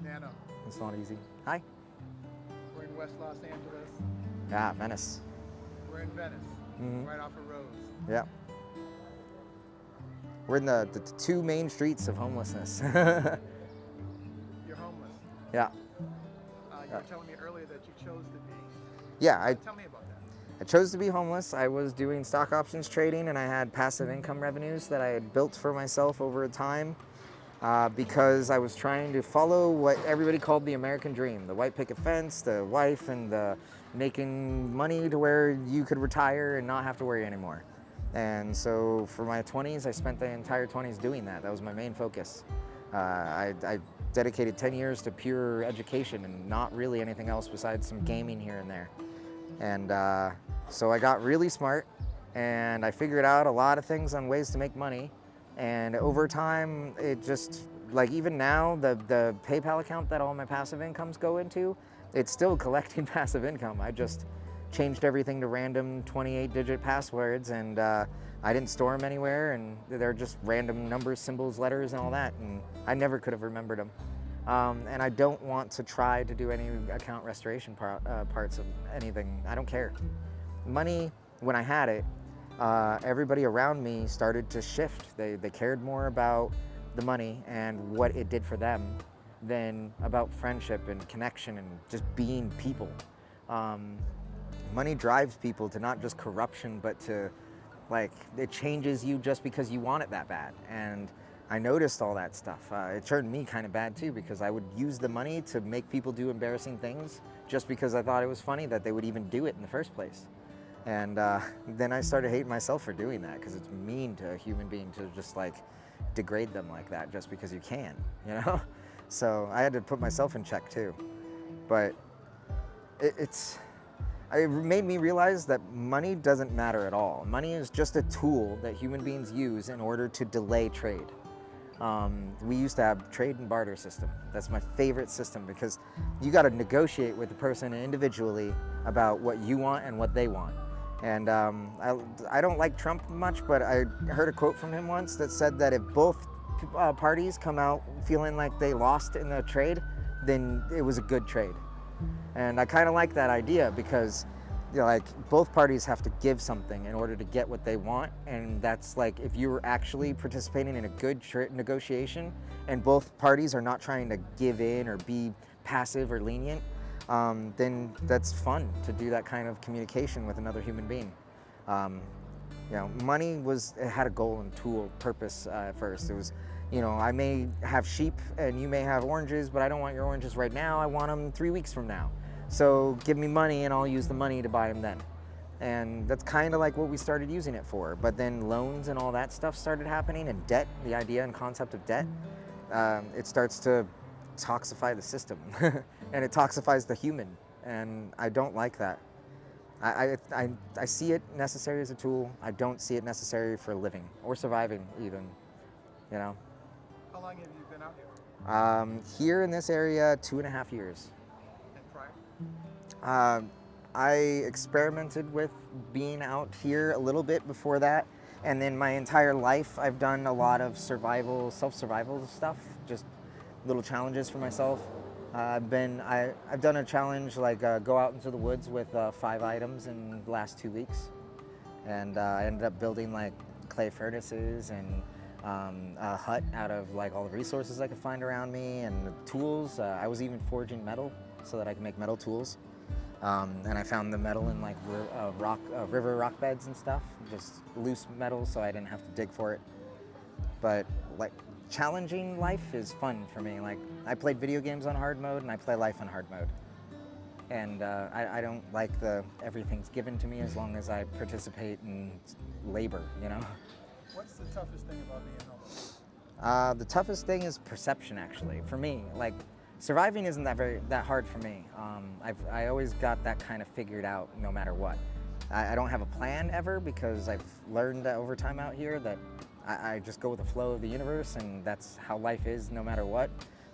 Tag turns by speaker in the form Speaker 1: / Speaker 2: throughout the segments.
Speaker 1: Nano.
Speaker 2: It's not easy. Hi.
Speaker 1: We're in West Los Angeles.
Speaker 2: Yeah, Venice.
Speaker 1: We're in Venice, right off of Rose.
Speaker 2: Yeah. We're in the two main streets of homelessness.
Speaker 1: You're homeless.
Speaker 2: Yeah.
Speaker 1: You were telling me earlier that you chose to be.
Speaker 2: Yeah,
Speaker 1: Tell me about that.
Speaker 2: I chose to be homeless. I was doing stock options trading and I had passive income revenues that I had built for myself over time because I was trying to follow what everybody called the American dream, the white picket fence, the wife, and the making money to where you could retire and not have to worry anymore. And so for my 20s, I spent the entire 20s doing that. That was my main focus. I dedicated 10 years to pure education and not really anything else besides some gaming here and there. And so I got really smart and I figured out a lot of things on ways to make money. And over time, it just, like even now, the PayPal account that all my passive incomes go into, it's still collecting passive income. I just changed everything to random 28-digit passwords and I didn't store them anywhere, and they're just random numbers, symbols, letters, and all that, and I never could have remembered them. And I don't want to try to do any account restoration parts of anything. I don't care. Money, when I had it, everybody around me started to shift. They cared more about the money and what it did for them than about friendship and connection and just being people. Money drives people to not just corruption, but to, like, it changes you just because you want it that bad. And I noticed all that stuff. It turned me kind of bad too, because I would use the money to make people do embarrassing things just because I thought it was funny that they would even do it in the first place. And then I started hating myself for doing that, because it's mean to a human being to just like degrade them like that just because you can, you know? So I had to put myself in check too. But it made me realize that money doesn't matter at all. Money is just a tool that human beings use in order to delay trade. We used to have trade and barter system. That's my favorite system, because you got to negotiate with the person individually about what you want and what they want. And I don't like Trump much, but I heard a quote from him once that said that if both parties come out feeling like they lost in the trade, then it was a good trade. And I kind of like that idea, because you know, like, both parties have to give something in order to get what they want, and that's like, if you were actually participating in a good negotiation and both parties are not trying to give in or be passive or lenient, then that's fun to do that kind of communication with another human being. You know, money it had a goal and tool, purpose at first. It was, you know, I may have sheep and you may have oranges, but I don't want your oranges right now. I want them 3 weeks from now. So give me money and I'll use the money to buy them then. And that's kind of like what we started using it for. But then loans and all that stuff started happening, and debt, the idea and concept of debt, it starts to toxify the system and it toxifies the human. And I don't like that. I see it necessary as a tool. I don't see it necessary for living or surviving even, you know.
Speaker 1: How long have you been out here?
Speaker 2: Here in this area, 2.5 years.
Speaker 1: And prior?
Speaker 2: I experimented with being out here a little bit before that, and then my entire life I've done a lot of self-survival stuff, just little challenges for myself. I've done a challenge like go out into the woods with 5 items in the last 2 weeks, and I ended up building like clay furnaces and a hut out of like all the resources I could find around me and the tools. I was even forging metal so that I could make metal tools, and I found the metal in like river rock beds and stuff, just loose metal, so I didn't have to dig for it. But like, challenging life is fun for me. Like, I played video games on hard mode and I play life on hard mode. And I don't like everything's given to me as long as I participate in labor, you know?
Speaker 1: What's the toughest thing about being homeless?
Speaker 2: The toughest thing is perception, actually, for me. Like, surviving isn't that hard for me. I always got that kind of figured out no matter what. I don't have a plan ever, because I've learned over time out here that I just go with the flow of the universe, and that's how life is no matter what.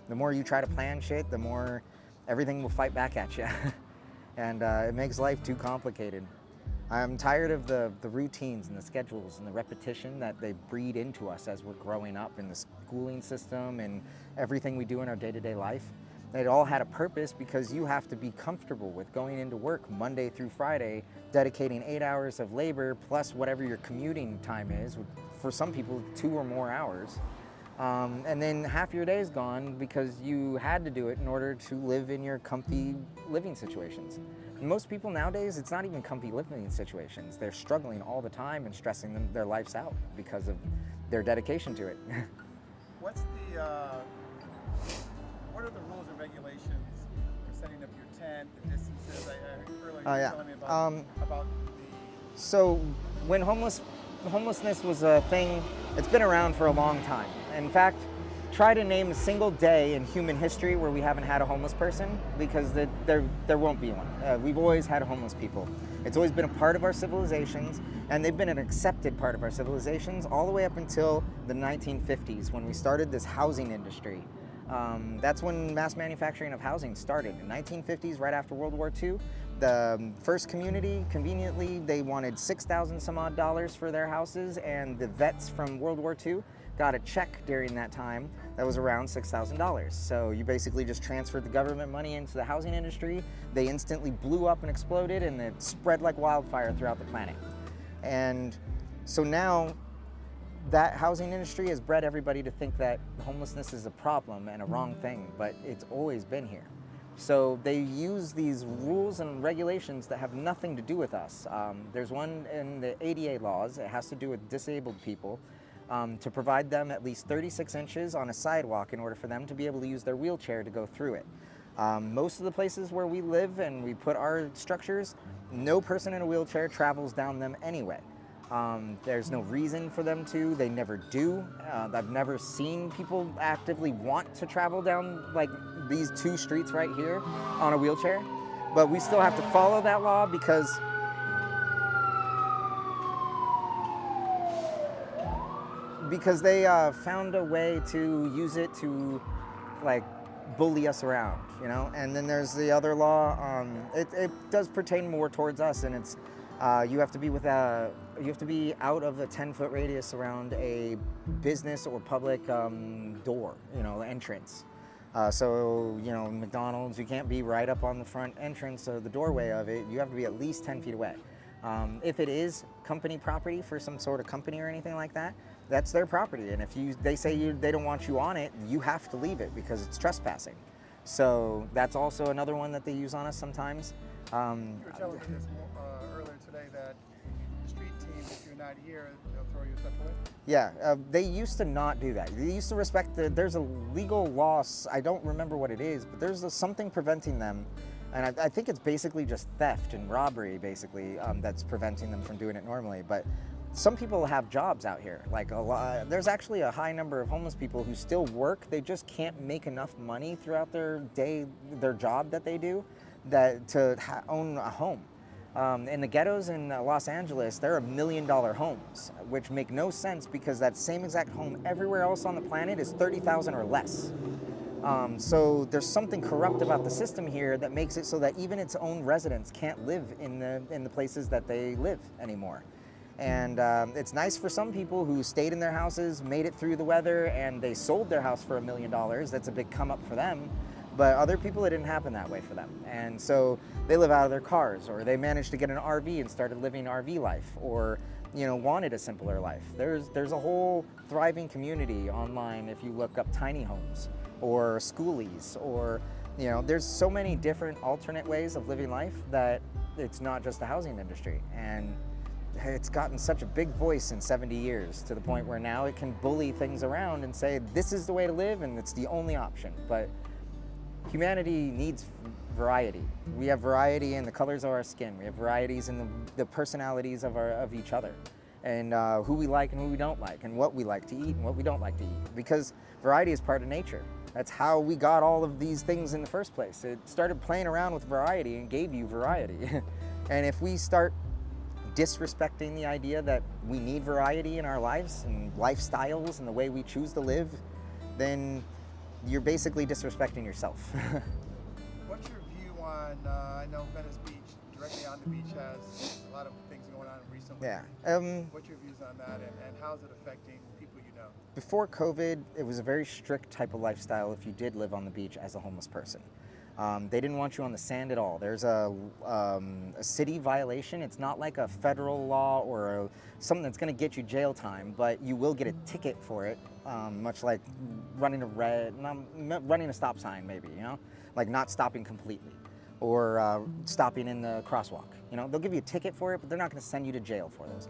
Speaker 2: The more you try to plan shit, the more everything will fight back at you. And it makes life too complicated. I'm tired of the routines and the schedules and the repetition that they breed into us as we're growing up in the schooling system and everything we do in our day-to-day life. It all had a purpose because you have to be comfortable with going into work Monday through Friday, dedicating 8 hours of labor plus whatever your commuting time is, for some people 2 or more hours. And then half your day is gone because you had to do it in order to live in your comfy living situations. And most people nowadays, it's not even comfy living situations. They're struggling all the time and stressing their lives out because of their dedication to it.
Speaker 1: What's what are the rules and regulations for setting up your tent, the distances? I heard earlier you were telling me about the...
Speaker 2: So when homelessness was a thing, it's been around for a long time. In fact, try to name a single day in human history where we haven't had a homeless person, because there won't be one. We've always had homeless people. It's always been a part of our civilizations, and they've been an accepted part of our civilizations all the way up until the 1950s when we started this housing industry. That's when mass manufacturing of housing started. In the 1950s, right after World War II, the first community, conveniently, they wanted $6,000 some odd for their houses, and the vets from World War II got a check during that time that was around $6,000. So you basically just transferred the government money into the housing industry. They instantly blew up and exploded, and it spread like wildfire throughout the planet. And so now that housing industry has bred everybody to think that homelessness is a problem and a wrong thing, but it's always been here. So they use these rules and regulations that have nothing to do with us. There's one in the ADA laws. It has to do with disabled people, to provide them at least 36 inches on a sidewalk in order for them to be able to use their wheelchair to go through it. Most of the places where we live and we put our structures, no person in a wheelchair travels down them anyway. There's no reason for them to. They never do. I've never seen people actively want to travel down like these 2 streets right here on a wheelchair, but we still have to follow that law because they found a way to use it to like bully us around, you know. And then there's the other law. It does pertain more towards us, and it's you have to be out of a 10-foot radius around a business or public door, you know, entrance. So, you know, McDonald's, you can't be right up on the front entrance or the doorway of it. You have to be at least 10 feet away. If it is company property for some sort of company or anything like that, that's their property. And if they say they don't want you on it, you have to leave it because it's trespassing. So that's also another one that they use on us sometimes.
Speaker 1: You were telling me this earlier today that the street team, if you're not here, they'll throw your stuff away?
Speaker 2: Yeah, they used to not do that. They used to respect there's a legal law, I don't remember what it is, but there's something preventing them. And I think it's basically just theft and robbery, basically, that's preventing them from doing it normally. But some people have jobs out here. Like there's actually a high number of homeless people who still work. They just can't make enough money throughout their day, their job that they do, to own a home. In the ghettos in Los Angeles, there are $1 million homes, which make no sense because that same exact home everywhere else on the planet is $30,000 or less. So there's something corrupt about the system here that makes it so that even its own residents can't live in the places that they live anymore. And it's nice for some people who stayed in their houses, made it through the weather, and they sold their house for $1 million. That's a big come up for them. But other people, it didn't happen that way for them. And so they live out of their cars, or they managed to get an RV and started living RV life, or, you know, wanted a simpler life. There's a whole thriving community online if you look up tiny homes or schoolies, or, you know, there's so many different alternate ways of living life that it's not just the housing industry. And it's gotten such a big voice in 70 years to the point where now it can bully things around and say, this is the way to live and it's the only option. But humanity needs variety. We have variety in the colors of our skin. We have varieties in the personalities of each other, and who we like and who we don't like, and what we like to eat and what we don't like to eat. Because variety is part of nature. That's how we got all of these things in the first place. It started playing around with variety and gave you variety. And if we start disrespecting the idea that we need variety in our lives and lifestyles and the way we choose to live, then you're basically disrespecting yourself.
Speaker 1: What's your view on, I know Venice Beach, directly on the beach, has a lot of things going on recently.
Speaker 2: Yeah.
Speaker 1: What's your views on that, and how's it affecting people you know?
Speaker 2: before COVID, it was a very strict type of lifestyle if you did live on the beach as a homeless person. They didn't want you on the sand at all. There's a city violation. It's not like a federal law or something that's going to get you jail time, but you will get a ticket for it, much like running a stop sign, maybe, you know, like not stopping completely, or stopping in the crosswalk. You know, they'll give you a ticket for it, but they're not going to send you to jail for those.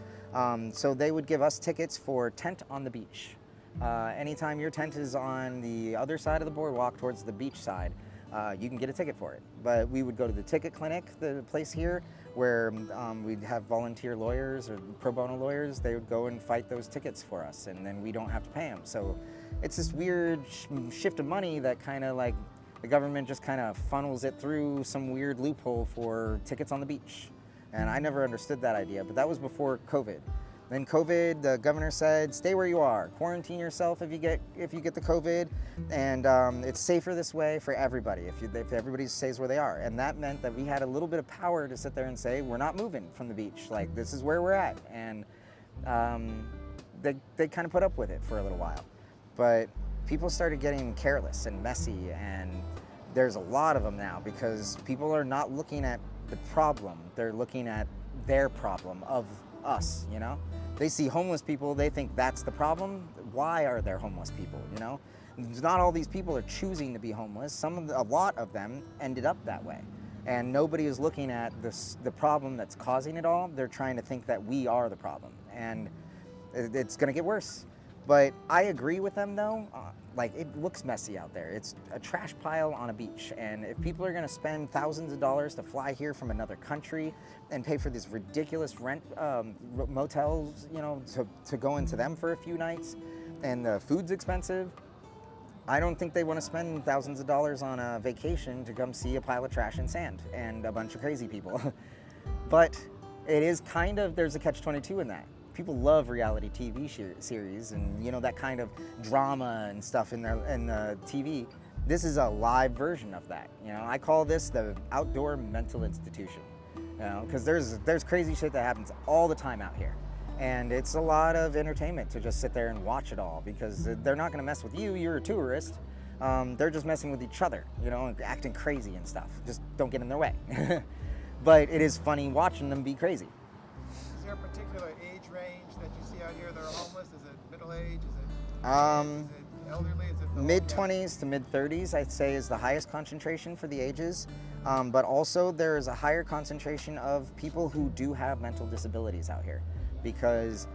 Speaker 2: So they would give us tickets for tent on the beach. Anytime your tent is on the other side of the boardwalk towards the beach side, you can get a ticket for it. But we would go to the ticket clinic, the place here, where we'd have volunteer lawyers or pro bono lawyers. They would go and fight those tickets for us, and then we don't have to pay them. So it's this weird shift of money that kind of like the government just kind of funnels it through some weird loophole for tickets on the beach. And I never understood that idea, but that was before COVID. Then COVID, the governor said, stay where you are, quarantine yourself if you get the COVID, and it's safer this way for everybody if everybody stays where they are. And that meant that we had a little bit of power to sit there and say, we're not moving from the beach, like this is where we're at. And they kind of put up with it for a little while. But people started getting careless and messy, and there's a lot of them now because people are not looking at the problem, they're looking at their problem of us, you know? They see homeless people, they think that's the problem. Why are there homeless people, you know? Not all these people are choosing to be homeless. A lot of them ended up that way. And nobody is looking at the problem that's causing it all. They're trying to think that we are the problem. And it's gonna get worse. But I agree with them though, like it looks messy out there. It's a trash pile on a beach. And if people are gonna spend thousands of dollars to fly here from another country and pay for these ridiculous rent motels, you know, to go into them for a few nights, and the food's expensive, I don't think they wanna spend thousands of dollars on a vacation to come see a pile of trash and sand and a bunch of crazy people. But it is kind of, there's a catch-22 in that. People love reality TV series and, you know, that kind of drama and stuff in the TV. This is a live version of that. You know, I call this the outdoor mental institution. You know, because there's crazy shit that happens all the time out here, and it's a lot of entertainment to just sit there and watch it all because they're not going to mess with you. You're a tourist. They're just messing with each other, you know, and acting crazy and stuff. Just don't get in their way. But it is funny watching them be crazy.
Speaker 1: Is there a particular age range that you see out here that are homeless? Is it middle age? Is it elderly? Is it
Speaker 2: mid-20s to mid-30s, I'd say, is the highest concentration for the ages. But also there's a higher concentration of people who do have mental disabilities out here, because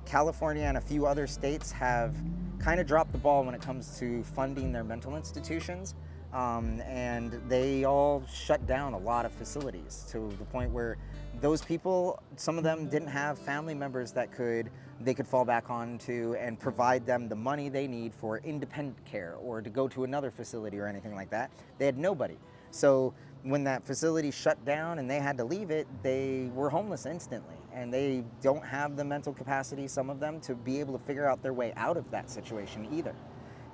Speaker 2: California and a few other states have kind of dropped the ball when it comes to funding their mental institutions. And they all shut down a lot of facilities to the point where those people, some of them didn't have family members that they could fall back onto and provide them the money they need for independent care or to go to another facility or anything like that. They had nobody. So when that facility shut down and they had to leave it, they were homeless instantly, and they don't have the mental capacity, some of them, to be able to figure out their way out of that situation either.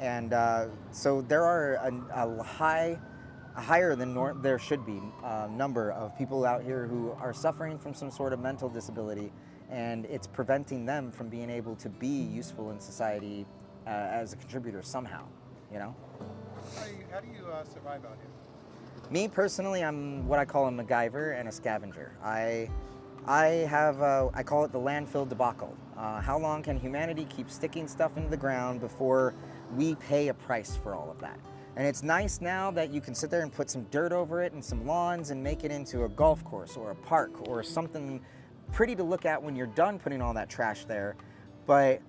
Speaker 2: And so there are a higher than there should be number of people out here who are suffering from some sort of mental disability, and it's preventing them from being able to be useful in society as a contributor somehow, you know?
Speaker 1: How do you survive out here?
Speaker 2: Me personally, I'm what I call a MacGyver and a scavenger. I call it the landfill debacle. How long can humanity keep sticking stuff into the ground before we pay a price for all of that? And it's nice now that you can sit there and put some dirt over it and some lawns and make it into a golf course or a park or something pretty to look at when you're done putting all that trash there. But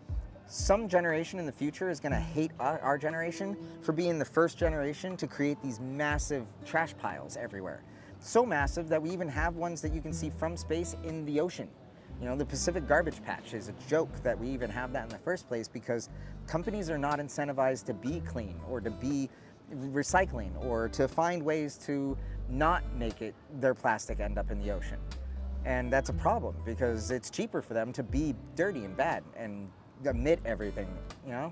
Speaker 2: some generation in the future is going to hate our generation for being the first generation to create these massive trash piles everywhere. So massive that we even have ones that you can see from space in the ocean. You know, the Pacific Garbage Patch is a joke that we even have that in the first place, because companies are not incentivized to be clean or to be recycling or to find ways to not make their plastic end up in the ocean. And that's a problem because it's cheaper for them to be dirty and bad and emit everything, you know?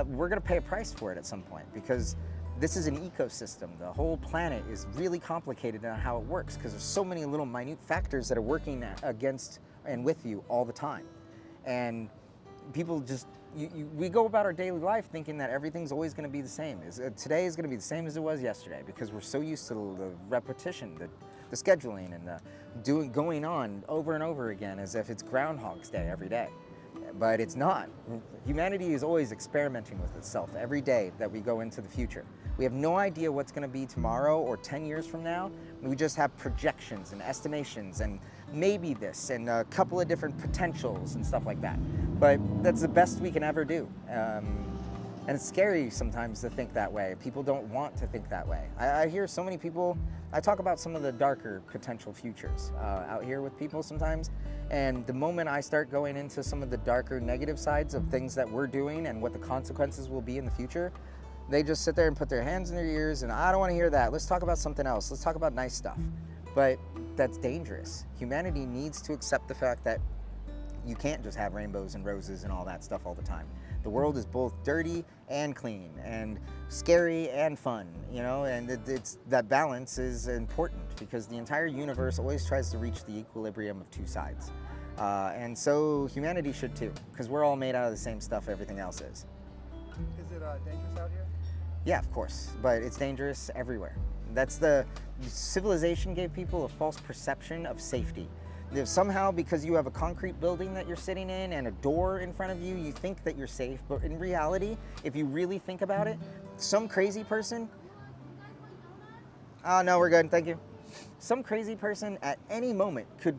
Speaker 2: We're gonna pay a price for it at some point because this is an ecosystem. The whole planet is really complicated on how it works because there's so many little minute factors that are working against and with you all the time. And people just we go about our daily life thinking that everything's always going to be the same. Today is going to be the same as it was yesterday because we're so used to the repetition, the scheduling, and the going on over and over again as if it's Groundhog's Day every day. But it's not. Humanity is always experimenting with itself every day that we go into the future. We have no idea what's going to be tomorrow or 10 years from now. We just have projections and estimations and maybe this and a couple of different potentials and stuff like that. But that's the best we can ever do. And it's scary sometimes to think that way. People don't want to think that way. I hear so many people, I talk about some of the darker potential futures out here with people sometimes. And the moment I start going into some of the darker negative sides of things that we're doing and what the consequences will be in the future, they just sit there and put their hands in their ears and I don't want to hear that. Let's talk about something else. Let's talk about nice stuff. But that's dangerous. Humanity needs to accept the fact that you can't just have rainbows and roses and all that stuff all the time. The world is both dirty and clean and scary and fun, you know, and it's that balance is important because the entire universe always tries to reach the equilibrium of two sides. And so humanity should too, because we're all made out of the same stuff everything else is.
Speaker 1: Is it dangerous out here?
Speaker 2: Yeah, of course, but it's dangerous everywhere. That's civilization gave people a false perception of safety. If somehow, because you have a concrete building that you're sitting in and a door in front of you, you think that you're safe. But in reality, if you really think about it, some crazy person, oh no, we're good, thank you. Some crazy person at any moment could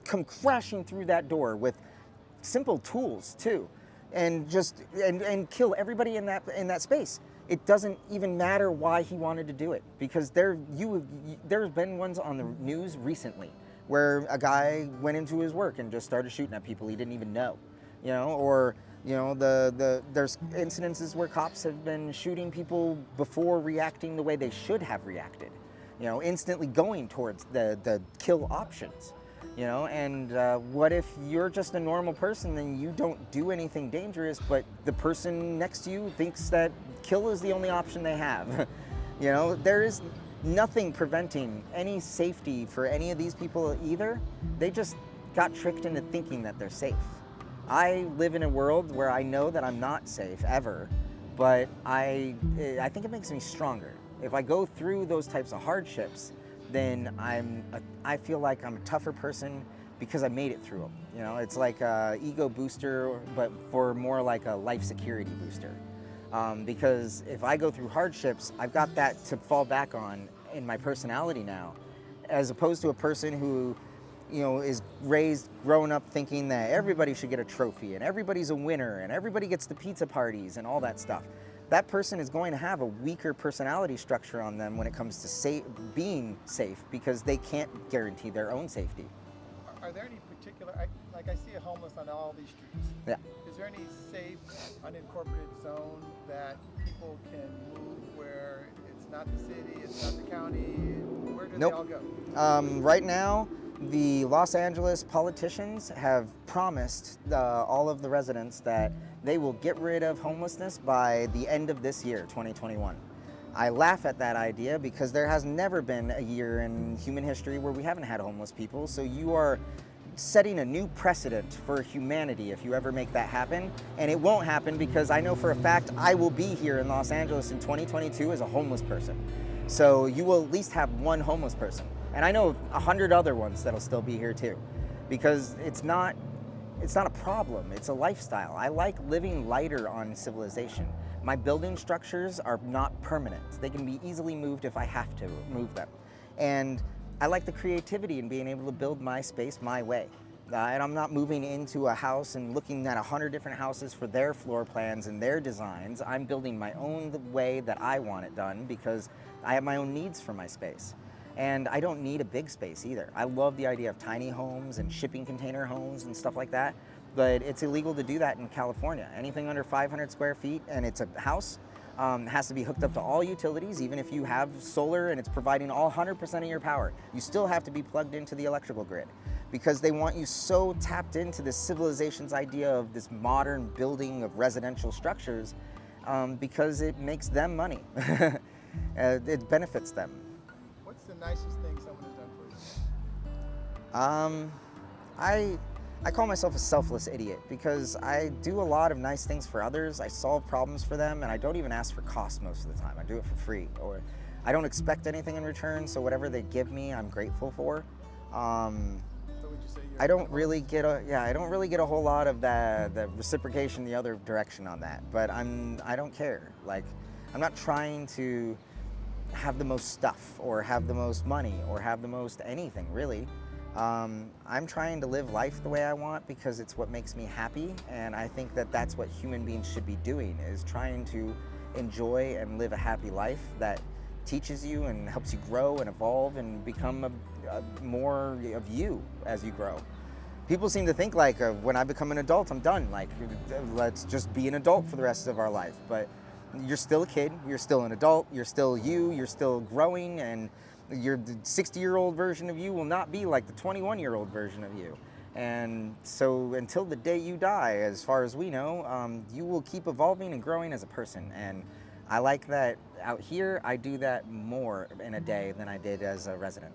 Speaker 2: come crashing through that door with simple tools too, and just and kill everybody in that space. It doesn't even matter why he wanted to do it, because there's been ones on the news recently where a guy went into his work and just started shooting at people he didn't even know, you know, or you know there's incidences where cops have been shooting people before reacting the way they should have reacted, you know, instantly going towards the kill options, you know. And what if you're just a normal person and you don't do anything dangerous, but the person next to you thinks that kill is the only option they have? You know, there is nothing preventing any safety for any of these people either. They just got tricked into thinking that they're safe. I live in a world where I know that I'm not safe ever, but I think it makes me stronger. If I go through those types of hardships, then I feel like I'm a tougher person because I made it through them. You know, it's like a ego booster, but for more like a life security booster. Because if I go through hardships, I've got that to fall back on in my personality now, as opposed to a person who, you know, is grown up thinking that everybody should get a trophy and everybody's a winner and everybody gets the pizza parties and all that stuff. That person is going to have a weaker personality structure on them when it comes to being safe, because they can't guarantee their own safety.
Speaker 1: Are there any particular, like I see a homeless on all these streets.
Speaker 2: Yeah.
Speaker 1: Is there any safe, unincorporated zone that people can move where it's not the city, it's not the county? Where do
Speaker 2: Nope.
Speaker 1: they all go?
Speaker 2: Right now, the Los Angeles politicians have promised all of the residents that they will get rid of homelessness by the end of this year, 2021. I laugh at that idea because there has never been a year in human history where we haven't had homeless people. So you are setting a new precedent for humanity if you ever make that happen. And it won't happen because I know for a fact I will be here in Los Angeles in 2022 as a homeless person. So you will at least have one homeless person. And I know 100 other ones that'll still be here too, because it's not a problem, it's a lifestyle. I like living lighter on civilization. My building structures are not permanent. They can be easily moved if I have to move them. And I like the creativity in being able to build my space my way. And I'm not moving into a house and looking at 100 different houses for their floor plans and their designs. I'm building my own way that I want it done because I have my own needs for my space. And I don't need a big space either. I love the idea of tiny homes and shipping container homes and stuff like that, but it's illegal to do that in California. Anything under 500 square feet and it's a house has to be hooked up to all utilities. Even if you have solar and it's providing all 100% of your power, you still have to be plugged into the electrical grid, because they want you so tapped into this civilization's idea of this modern building of residential structures because it makes them money. It benefits them.
Speaker 1: What's the nicest thing someone has done for you?
Speaker 2: I call myself a selfless idiot because I do a lot of nice things for others. I solve problems for them, and I don't even ask for cost most of the time. I do it for free, or I don't expect anything in return. So whatever they give me, I'm grateful for.
Speaker 1: So would you say you're
Speaker 2: I don't really get a whole lot of the reciprocation the other direction on that. But I don't care. Like, I'm not trying to have the most stuff or have the most money or have the most anything really. I'm trying to live life the way I want because it's what makes me happy, and I think that that's what human beings should be doing, is trying to enjoy and live a happy life that teaches you and helps you grow and evolve and become a more of you as you grow. People seem to think like when I become an adult, I'm done. Like, let's just be an adult for the rest of our life. But you're still a kid, you're still an adult, you're still you, you're still growing, and your 60-year-old version of you will not be like the 21-year-old version of you. And so until the day you die, as far as we know, you will keep evolving and growing as a person. And I like that out here, I do that more in a day than I did as a resident.